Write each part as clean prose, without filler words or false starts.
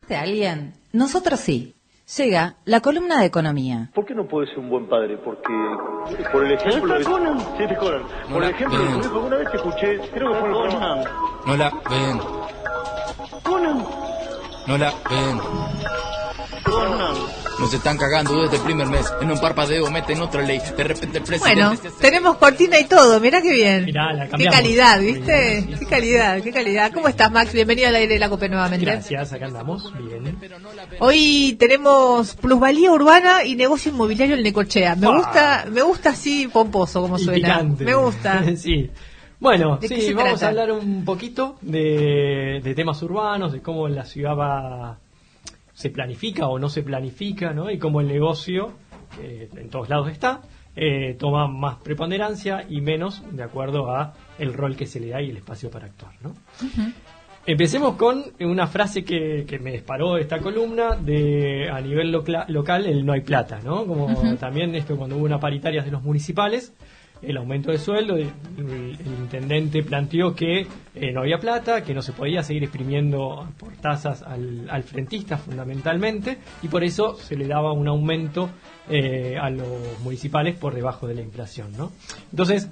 ¿De alguien? Nosotros sí. Llega la columna de economía. ¿Por qué no puede ser un buen padre? Porque, por el ejemplo de... Conan. Sí, de Conan. Por el ejemplo de tu hijo, alguna vez te escuché, creo que fue el Conan. No la ven. Conan. No la ven. Conan. Nos están cagando desde el primer mes. En un parpadeo meten otra ley. De repente el presidente... Bueno, tenemos cortina y todo, mirá qué bien. Mirá, la qué cambiamos. calidad, ¿viste? Qué calidad, qué calidad. ¿Cómo estás, Max? Bienvenido al aire de la COPE nuevamente. Gracias, acá andamos. Bien. Hoy tenemos plusvalía urbana y negocio inmobiliario en Necochea. Me gusta así pomposo como Y suena. picante. Me gusta. Sí. Bueno, ¿De qué sí, se vamos trata? a hablar un poquito de temas urbanos, de cómo la ciudad se planifica o no se planifica, ¿no? Y cómo el negocio, en todos lados está, toma más preponderancia y menos de acuerdo a el rol que se le da y el espacio para actuar, ¿no? Ujú. Empecemos con una frase que me disparó esta columna a nivel local, el no hay plata, ¿no? Como también esto cuando hubo una paritaria de los municipales, el aumento de sueldo, el intendente planteó que no había plata, que no se podía seguir exprimiendo por tasas al frentista fundamentalmente, y por eso se le daba un aumento a los municipales por debajo de la inflación, ¿no? Entonces,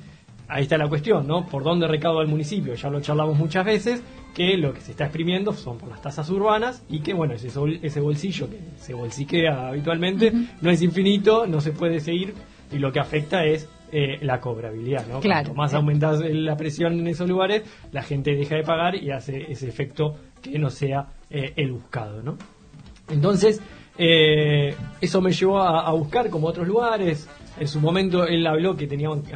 ahí está la cuestión, ¿no? ¿Por dónde recauda el municipio? Ya lo charlamos muchas veces, que lo que se está exprimiendo son por las tasas urbanas y que, bueno, ese bolsillo que se bolsiquea habitualmente no es infinito, no se puede seguir y lo que afecta es la cobrabilidad, ¿no? Claro. Cuanto más aumentas la presión en esos lugares, la gente deja de pagar y hace ese efecto que no sea el buscado, ¿no? Entonces, eso me llevó a buscar como otros lugares. En su momento él habló que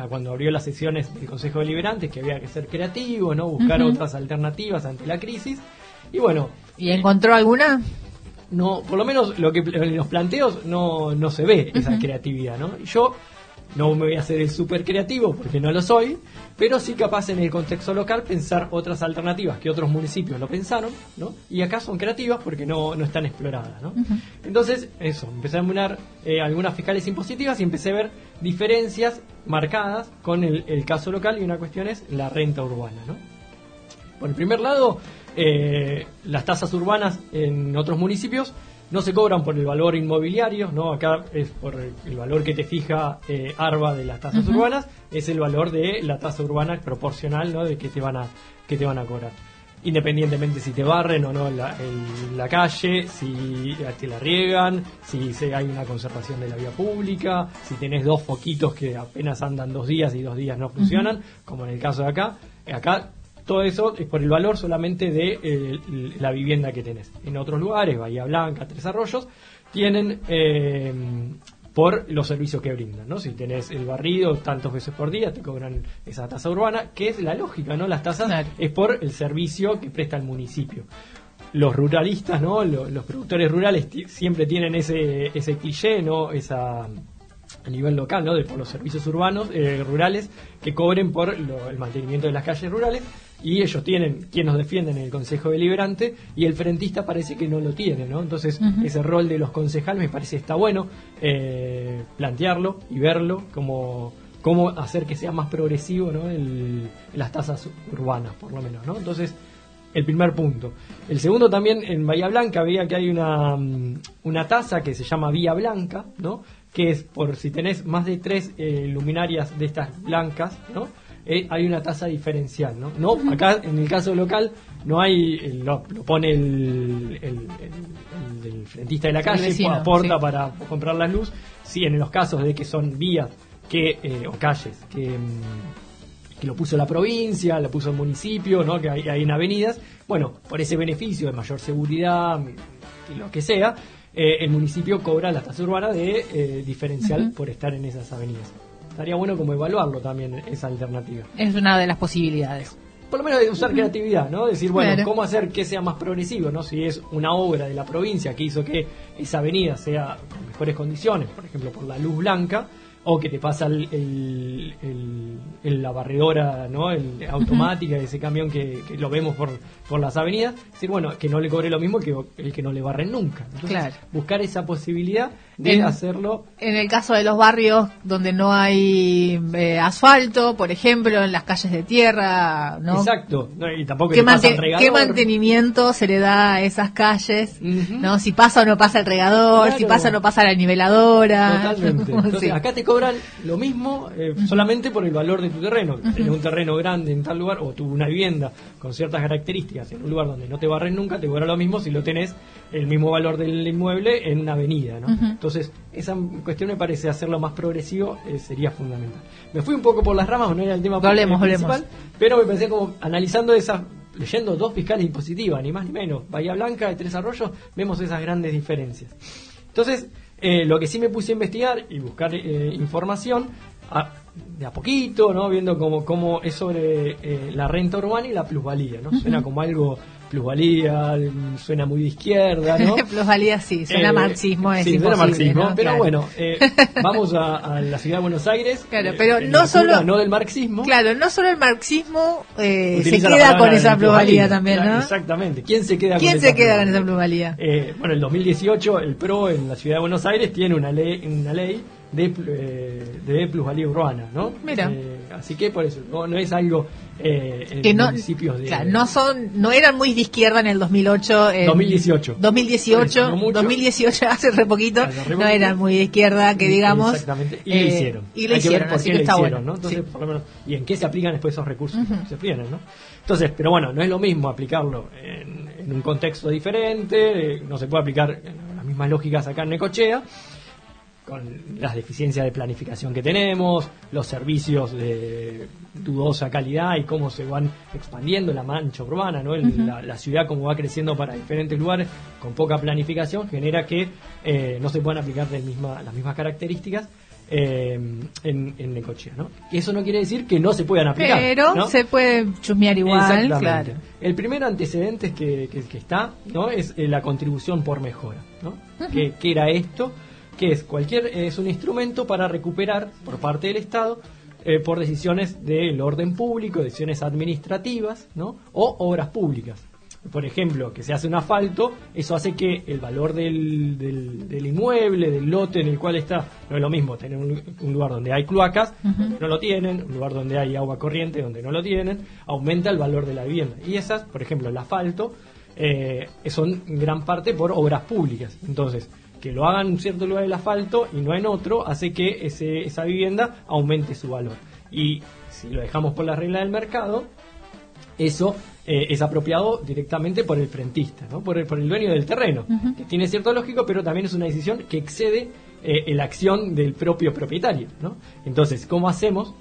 cuando abrió las sesiones del Consejo Deliberante, que había que ser creativo, ¿no? Buscar otras alternativas ante la crisis. Y bueno, ¿Y encontró alguna? no, por lo menos lo que en los planteos no se ve esa creatividad, ¿no? Y yo no me voy a hacer el súper creativo porque no lo soy, pero sí capaz en el contexto local pensar otras alternativas que otros municipios lo pensaron, ¿no? Y acá son creativas porque no están exploradas, ¿no? Entonces, eso, empecé a mirar algunas fiscales impositivas y empecé a ver diferencias marcadas con el caso local y una cuestión es la renta urbana, ¿no? Por el primer lado, las tasas urbanas en otros municipios no se cobran por el valor inmobiliario, ¿no? Acá es por el valor que te fija ARBA de las tasas urbanas, es el valor de la tasa urbana proporcional, ¿no? De que te van a cobrar. Independientemente si te barren o no la calle, si te la riegan, si hay una conservación de la vía pública, si tenés dos foquitos que apenas andan 2 días y 2 días no funcionan, como en el caso de acá. Acá todo eso es por el valor solamente de la vivienda que tenés. En otros lugares, Bahía Blanca, Tres Arroyos, tienen por los servicios que brindan, ¿no? Si tenés el barrido tantas veces por día, te cobran esa tasa urbana, que es la lógica, ¿no? Las tasas es por el servicio que presta el municipio. Los ruralistas, ¿no? Los productores rurales siempre tienen ese cliché, ¿no? A nivel local, ¿no? Por los servicios urbanos, rurales, que cobren por el mantenimiento de las calles rurales, y ellos tienen quien nos defienden en el Consejo Deliberante, y el frentista parece que no lo tiene, ¿no? Entonces, ese rol de los concejales me parece está bueno plantearlo y verlo cómo hacer que sea más progresivo, ¿no? Las tasas urbanas, por lo menos, ¿no? Entonces, el primer punto. El segundo también, en Bahía Blanca veía que hay una tasa que se llama Vía Blanca, ¿no? Que es por si tenés más de 3 luminarias de estas blancas, ¿no? Hay una tasa diferencial, ¿no? No, acá en el caso local no hay, lo pone el frentista de la calle, vecino, aporta para comprar la luz. Sí, en los casos de que son vías o calles que lo puso la provincia, lo puso el municipio, ¿no? Que hay en avenidas, bueno, por ese beneficio de mayor seguridad y lo que sea, el municipio cobra la tasa urbana de diferencial por estar en esas avenidas. Estaría bueno como evaluarlo también, esa alternativa. Es una de las posibilidades. Por lo menos de usar creatividad, ¿no? Decir, bueno, Claro. ¿cómo hacer que sea más progresivo, ¿no? Si es una obra de la provincia que hizo que esa avenida sea con mejores condiciones, por ejemplo, por la luz blanca, o que te pasa la barredora, ¿no? Automática, ese camión que lo vemos por las avenidas, decir, bueno, que no le cobre lo mismo que el que no le barren nunca. Entonces, claro, buscar esa posibilidad de hacerlo. En el caso de los barrios donde no hay asfalto, por ejemplo, en las calles de tierra, ¿no? Exacto, no, y tampoco que pasa el regador. ¿Qué mantenimiento se le da a esas calles? ¿No? Si pasa o no pasa el regador, claro, si pasa o no pasa la niveladora. Totalmente. Entonces, sí, acá te cobran lo mismo solamente por el valor de tu terreno. Tenés un terreno grande en tal lugar, o tu una vivienda con ciertas características en un lugar donde no te barren nunca, te cobra lo mismo si lo tenés el mismo valor del inmueble en una avenida, ¿no? Entonces, esa cuestión me parece hacerlo más progresivo sería fundamental. Me fui un poco por las ramas, no era el tema principal, pero me pensé como analizando leyendo dos fiscales impositivas, ni más ni menos, Bahía Blanca, de Tres Arroyos, vemos esas grandes diferencias. Entonces, lo que sí me puse a investigar y buscar información de a poquito, ¿no? Viendo cómo es sobre la renta urbana y la plusvalía, ¿no? Suena como algo, plusvalía, suena muy de izquierda, ¿no? Plusvalía sí, suena marxismo, es sí, imposible, suena marxismo, ¿no? pero claro, bueno, vamos a la ciudad de Buenos Aires, claro, pero no del marxismo. Claro, no solo el marxismo se Utiliza queda con esa plusvalía también, ¿no? Exactamente. ¿Quién se queda con esa plusvalía? Bueno, en 2018 el PRO en la ciudad de Buenos Aires tiene una ley de plusvalía urbana, ¿no? Mira. Así que por eso no es algo en que no, municipios de... Claro, no eran muy de izquierda en el 2008. 2018, no 2018 hace re poquito, no eran muy de izquierda, que digamos. Exactamente, y lo hicieron. Y lo hicieron, así que está bueno. ¿no? Entonces, sí, por lo menos, ¿y en qué se aplican después esos recursos? Se aplican, ¿no? Entonces, pero bueno, no es lo mismo aplicarlo en un contexto diferente, no se puede aplicar las mismas lógicas acá en Necochea, con las deficiencias de planificación que tenemos, los servicios de dudosa calidad y cómo se van expandiendo la mancha urbana, ¿no? La ciudad como va creciendo para diferentes lugares con poca planificación genera que no se puedan aplicar las mismas características en Necochea, ¿no? Y eso no quiere decir que no se puedan aplicar, pero ¿no? Se puede chusmear igual, claro. El primer antecedente que está, ¿no? Es la contribución por mejora, ¿no? ¿Qué era esto? Que es un instrumento para recuperar por parte del Estado por decisiones del orden público, decisiones administrativas, ¿no? O obras públicas. Por ejemplo, que se hace un asfalto, eso hace que el valor del inmueble, del lote en el cual está, no es lo mismo tener un lugar donde hay cloacas, donde no lo tienen, un lugar donde hay agua corriente, donde no lo tienen, aumenta el valor de la vivienda. Y esas, por ejemplo, el asfalto, son en gran parte por obras públicas. Entonces, que lo hagan en un cierto lugar del asfalto y no en otro, hace que esa vivienda aumente su valor. Y si lo dejamos por la regla del mercado, eso es apropiado directamente por el frentista, ¿no? Por el dueño del terreno, que tiene cierto lógico, pero también es una decisión que excede la acción del propio propietario, ¿no? Entonces, ¿cómo hacemos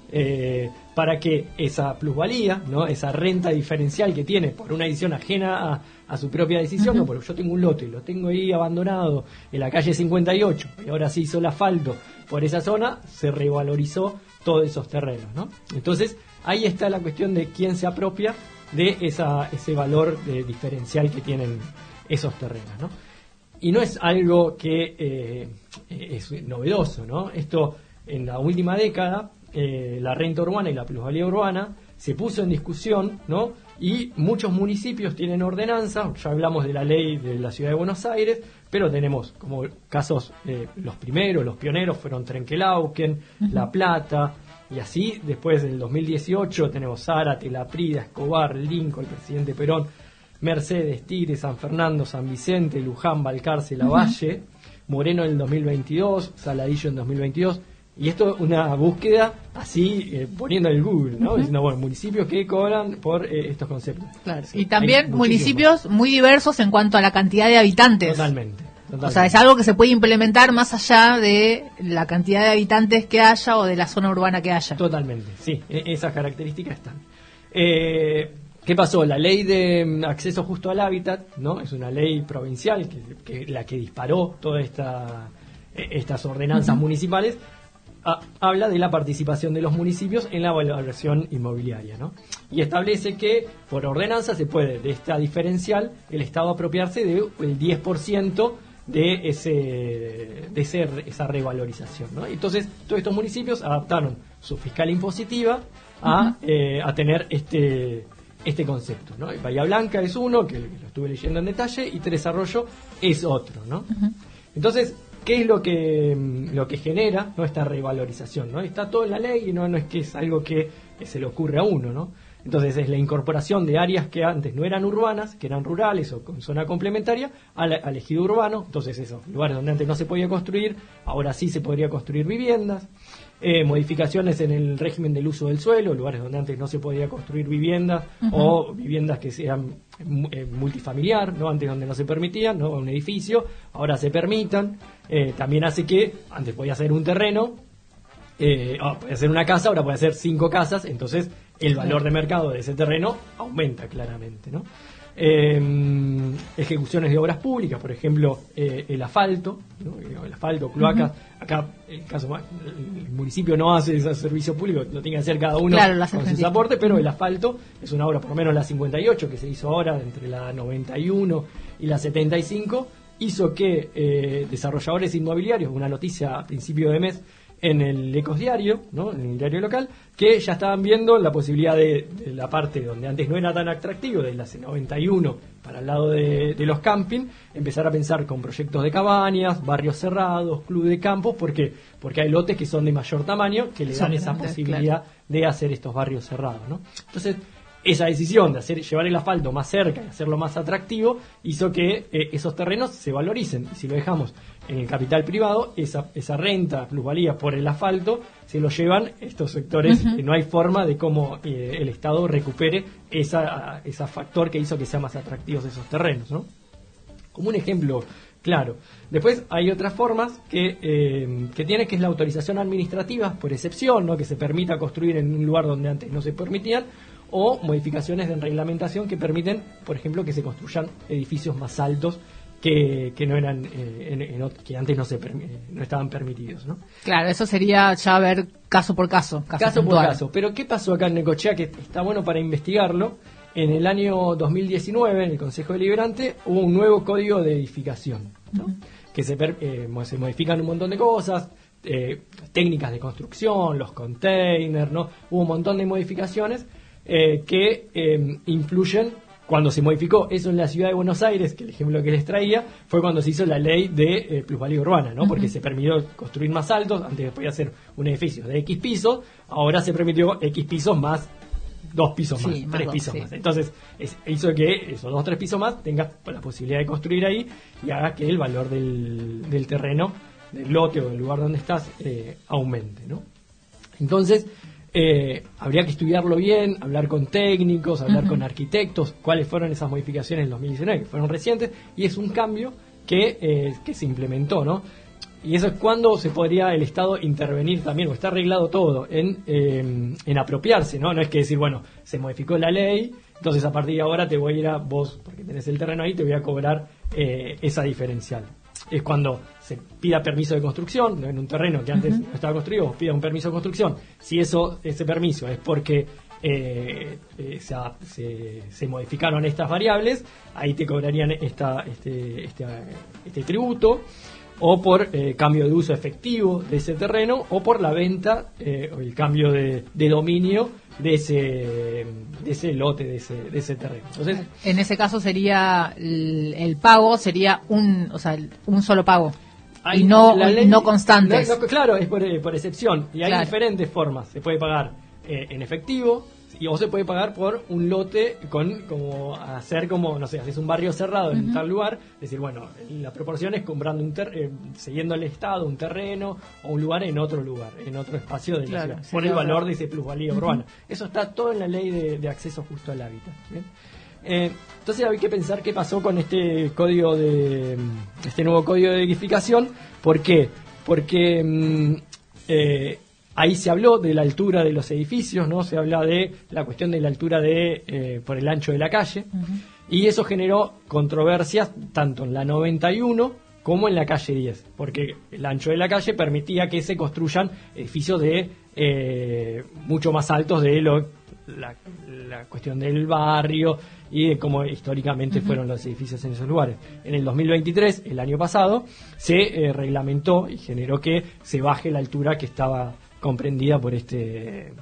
para que esa plusvalía, ¿no? Esa renta diferencial que tiene por una decisión ajena a su propia decisión, no, porque yo tengo un lote, lo tengo ahí abandonado en la calle 58 y ahora se hizo el asfalto por esa zona, se revalorizó todos esos terrenos, ¿no? Entonces, ahí está la cuestión de quién se apropia de ese valor diferencial que tienen esos terrenos, ¿no? Y no es algo que es novedoso, ¿no? Esto, en la última década, la renta urbana y la plusvalía urbana se puso en discusión, ¿no? Y muchos municipios tienen ordenanza, ya hablamos de la ley de la Ciudad de Buenos Aires, pero tenemos como casos, los pioneros fueron Trenquelauquen, La Plata, y así después del 2018 tenemos Zárate, La Prida, Escobar, Lincoln, el presidente Perón, Mercedes, Tigre, San Fernando, San Vicente, Luján, Balcarce, Lavalle, Moreno en el 2022, Saladillo en 2022. Y esto es una búsqueda así, poniendo en Google, ¿no? Diciendo, bueno, municipios que cobran por estos conceptos. Claro. Y también municipios muy diversos en cuanto a la cantidad de habitantes. Totalmente. O sea, es algo que se puede implementar más allá de la cantidad de habitantes que haya o de la zona urbana que haya. Totalmente, sí. Esas características están. ¿Qué pasó? La ley de acceso justo al hábitat, ¿no? Es una ley provincial que la que disparó todas estas ordenanzas municipales. Habla de la participación de los municipios en la valoración inmobiliaria, ¿no? Y establece que por ordenanza se puede, de esta diferencial, el Estado apropiarse del 10% esa revalorización, ¿no? Entonces, todos estos municipios adaptaron su fiscal impositiva a tener este concepto, ¿no? Y Bahía Blanca es uno, que lo estuve leyendo en detalle, y Tres Arroyos es otro, ¿no? Entonces, ¿qué es lo que genera, ¿no?, esta revalorización, ¿no? Está todo en la ley y no es que es algo que se le ocurre a uno, ¿no? Entonces es la incorporación de áreas que antes no eran urbanas, que eran rurales o con zona complementaria, al ejido urbano. Entonces esos lugares donde antes no se podía construir, ahora sí se podría construir viviendas. Modificaciones en el régimen del uso del suelo, lugares donde antes no se podía construir viviendas o viviendas que sean multifamiliar, ¿no? Antes donde no se permitían, ¿no? Un edificio, ahora se permitan. También hace que antes podía ser un terreno, puede ser una casa, ahora puede ser 5 casas, entonces el valor de mercado de ese terreno aumenta claramente, ¿no? Ejecuciones de obras públicas, por ejemplo, el asfalto, ¿no? El asfalto, cloacas. Acá el municipio no hace ese servicio público, lo tiene que hacer cada uno con sus aportes, pero el asfalto es una obra, por lo menos la 58 que se hizo ahora, entre la 91 y la 75, hizo que desarrolladores inmobiliarios, una noticia a principio de mes en el Ecosdiario, ¿no?, en el diario local, que ya estaban viendo la posibilidad de la parte donde antes no era tan atractivo, de la C91 para el lado de los camping, empezar a pensar con proyectos de cabañas, barrios cerrados, club de campos, porque hay lotes que son de mayor tamaño que le dan esa posibilidad de hacer estos barrios cerrados, ¿no? Entonces, esa decisión de llevar el asfalto más cerca y hacerlo más atractivo hizo que esos terrenos se valoricen. Y si lo dejamos en el capital privado, esa renta, plusvalía por el asfalto, se lo llevan estos sectores. No hay forma de cómo el Estado recupere esa factor que hizo que sean más atractivos esos terrenos, ¿no? Como un ejemplo claro. Después hay otras formas que tiene, que es la autorización administrativa por excepción, ¿no?, que se permita construir en un lugar donde antes no se permitían, o modificaciones de reglamentación que permiten, por ejemplo, que se construyan edificios más altos que no eran que antes no estaban permitidos, ¿no? Claro, eso sería ya ver caso por caso. Caso por caso. Pero ¿qué pasó acá en Necochea? Que está bueno para investigarlo. En el año 2019, en el Consejo Deliberante, hubo un nuevo código de edificación, ¿no? Que se modifican un montón de cosas, técnicas de construcción, los containers, ¿no? Hubo un montón de modificaciones que influyen. Cuando se modificó eso en la ciudad de Buenos Aires, que el ejemplo que les traía, fue cuando se hizo la ley de plusvalía urbana, ¿no? Porque se permitió construir más altos, antes podía ser un edificio de X pisos, ahora se permitió X pisos más 2 pisos más, 3 pisos más. Entonces, hizo que esos 2 o 3 pisos más tengas la posibilidad de construir ahí y haga que el valor del terreno, del lote o del lugar donde estás, aumente, ¿no? Entonces, habría que estudiarlo bien, hablar con técnicos, hablar con arquitectos, cuáles fueron esas modificaciones en 2019, que fueron recientes, y es un cambio que se implementó, ¿no? Y eso es cuando se podría el Estado intervenir también, o está arreglado todo, en apropiarse, ¿no? No es que decir, bueno, se modificó la ley, entonces a partir de ahora te voy a ir a vos, porque tenés el terreno ahí, te voy a cobrar esa diferencial. Es cuando se pida permiso de construcción, ¿no?, en un terreno que antes no estaba construido, vos pida un permiso de construcción. Si ese permiso es porque se modificaron estas variables, ahí te cobrarían este tributo, o por cambio de uso efectivo de ese terreno, o por la venta o el cambio de dominio de ese lote, de ese terreno. Entonces, en ese caso sería el pago sería un solo pago y no constantes. Claro, es por excepción, y hay diferentes formas. Se puede pagar en efectivo, o se puede pagar por un lote haces un barrio cerrado en tal lugar, decir, bueno, la proporción es comprando siguiendo el Estado un terreno o un lugar en otro espacio de la ciudad, por el valor de ese plusvalía urbana. Eso está todo en la ley de acceso justo al hábitat, ¿bien? Entonces hay que pensar qué pasó con este nuevo código de edificación. ¿Por qué? Porque ahí se habló de la altura de los edificios, ¿no? Se habla de la cuestión de la altura por el ancho de la calle, y eso generó controversias tanto en la 91 como en la calle 10, porque el ancho de la calle permitía que se construyan edificios de mucho más altos de lo la cuestión del barrio y de cómo históricamente fueron los edificios en esos lugares. En el 2023, el año pasado, se reglamentó y generó que se baje la altura que estaba comprendida por este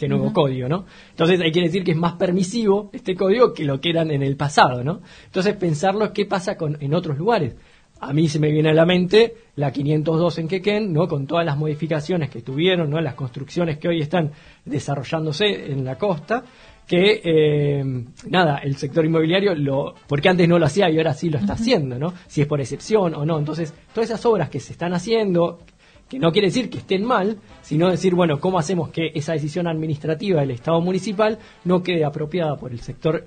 nuevo código, ¿no? Entonces hay que decir que es más permisivo este código que lo que eran en el pasado, ¿no? Entonces pensarlo qué pasa en otros lugares. A mí se me viene a la mente la 502 en Quequén, ¿no? Con todas las modificaciones que tuvieron, ¿no? Las construcciones que hoy están desarrollándose en la costa, que el sector inmobiliario porque antes no lo hacía y ahora sí lo está haciendo, ¿no? Si es por excepción o no. Entonces, todas esas obras que se están haciendo, que no quiere decir que estén mal, sino decir, bueno, ¿cómo hacemos que esa decisión administrativa del Estado municipal no quede apropiada por el sector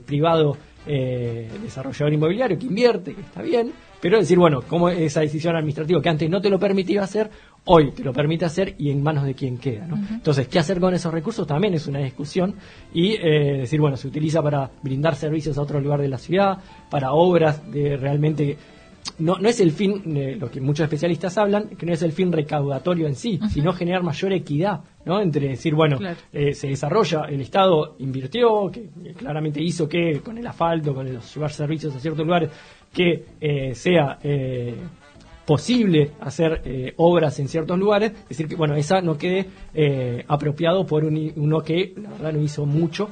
privado desarrollador inmobiliario que invierte, que está bien, pero decir, bueno, cómo esa decisión administrativa que antes no te lo permitía hacer, hoy te lo permite hacer y en manos de quién queda, ¿no? Entonces, ¿qué hacer con esos recursos? También es una discusión y decir, bueno, se utiliza para brindar servicios a otro lugar de la ciudad, para obras de realmente... No es el fin, lo que muchos especialistas hablan, que no es el fin recaudatorio en sí, sino generar mayor equidad, ¿no? Entre decir, bueno, claro, se desarrolla, el Estado invirtió, que claramente hizo que con el asfalto, con los llevar servicios a ciertos lugares, que sea posible hacer obras en ciertos lugares, es decir, que bueno, esa no quede apropiado por uno que la verdad no hizo mucho,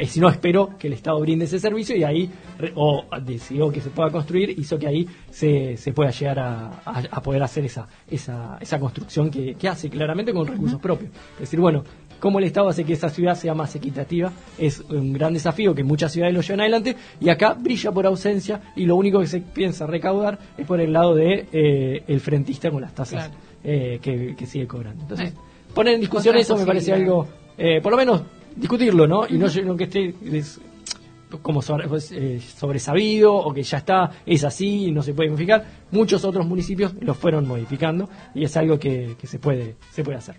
si no espero que el Estado brinde ese servicio y ahí, o decidió que se pueda construir, hizo que ahí se pueda llegar a poder hacer esa construcción que hace claramente con recursos propios. Es decir, bueno, cómo el Estado hace que esa ciudad sea más equitativa es un gran desafío que muchas ciudades lo llevan adelante y acá brilla por ausencia y lo único que se piensa recaudar es por el lado de el frentista con las tasas, claro, que sigue cobrando. Entonces, poner en discusión eso me parece algo, por lo menos discutirlo, ¿no? Y no que esté como sobresabido o que ya está, es así y no se puede modificar. Muchos otros municipios lo fueron modificando y es algo que se puede hacer.